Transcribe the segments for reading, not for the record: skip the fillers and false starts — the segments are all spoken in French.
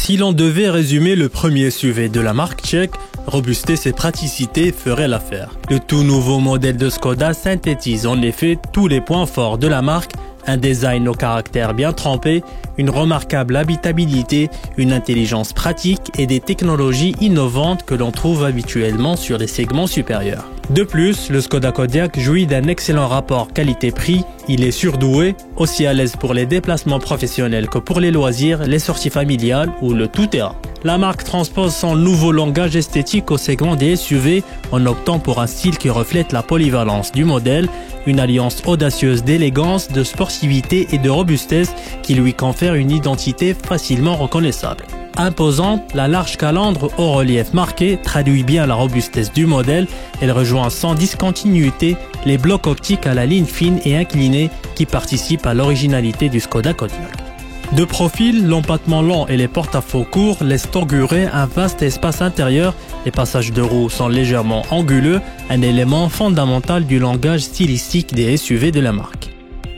Si l'on devait résumer le premier SUV de la marque tchèque, robustesse et praticité feraient l'affaire. Le tout nouveau modèle de Skoda synthétise en effet tous les points forts de la marque, un design au caractère bien trempé, une remarquable habitabilité, une intelligence pratique et des technologies innovantes que l'on trouve habituellement sur les segments supérieurs. De plus, le Skoda Kodiaq jouit d'un excellent rapport qualité-prix, il est surdoué, aussi à l'aise pour les déplacements professionnels que pour les loisirs, les sorties familiales ou le tout-terrain. La marque transpose son nouveau langage esthétique au segment des SUV en optant pour un style qui reflète la polyvalence du modèle, une alliance audacieuse d'élégance, de sportivité et de robustesse qui lui confère une identité facilement reconnaissable. Imposante, la large calandre au relief marqué traduit bien la robustesse du modèle. Elle rejoint sans discontinuité les blocs optiques à la ligne fine et inclinée qui participent à l'originalité du Skoda Kodiaq. De profil, l'empattement lent et les porte-à-faux courts laissent augurer un vaste espace intérieur. Les passages de roues sont légèrement anguleux, un élément fondamental du langage stylistique des SUV de la marque.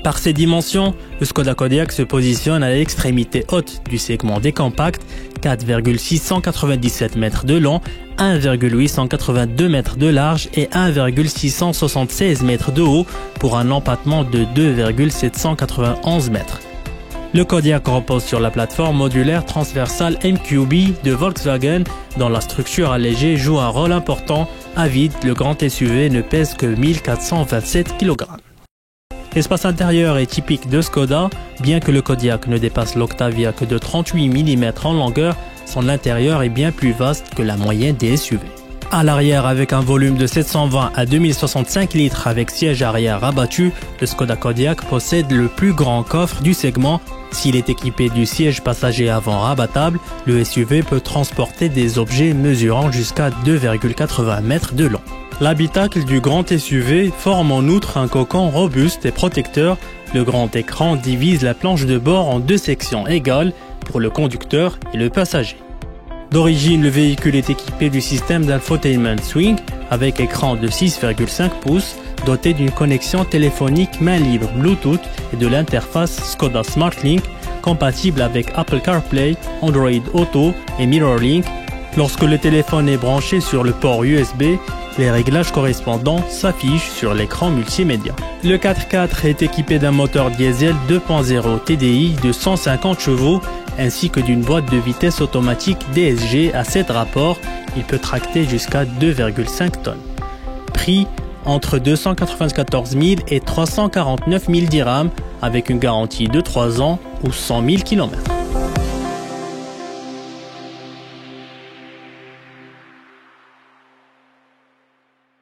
Par ses dimensions, le Skoda Kodiaq se positionne à l'extrémité haute du segment des compacts, 4,697 mètres de long, 1,882 mètres de large et 1,676 mètres de haut pour un empattement de 2,791 mètres. Le Kodiaq repose sur la plateforme modulaire transversale MQB de Volkswagen dont la structure allégée joue un rôle important. À vide, le grand SUV ne pèse que 1427 kg. L'espace intérieur est typique de Skoda, bien que le Kodiaq ne dépasse l'Octavia que de 38 mm en longueur, son intérieur est bien plus vaste que la moyenne des SUV. À l'arrière, avec un volume de 720 à 2065 litres avec siège arrière rabattu, le Skoda Kodiaq possède le plus grand coffre du segment. S'il est équipé du siège passager avant rabattable, le SUV peut transporter des objets mesurant jusqu'à 2,80 mètres de long. L'habitacle du grand SUV forme en outre un cocon robuste et protecteur. Le grand écran divise la planche de bord en deux sections égales pour le conducteur et le passager. D'origine, le véhicule est équipé du système d'infotainment Swing avec écran de 6,5 pouces doté d'une connexion téléphonique main libre Bluetooth et de l'interface Skoda SmartLink compatible avec Apple CarPlay, Android Auto et MirrorLink. Lorsque le téléphone est branché sur le port USB, les réglages correspondants s'affichent sur l'écran multimédia. Le 4x4 est équipé d'un moteur diesel 2.0 TDI de 150 chevaux ainsi que d'une boîte de vitesse automatique DSG à 7 rapports. Il peut tracter jusqu'à 2,5 tonnes. Prix entre 294 000 et 349 000 dirhams avec une garantie de 3 ans ou 100 000 km.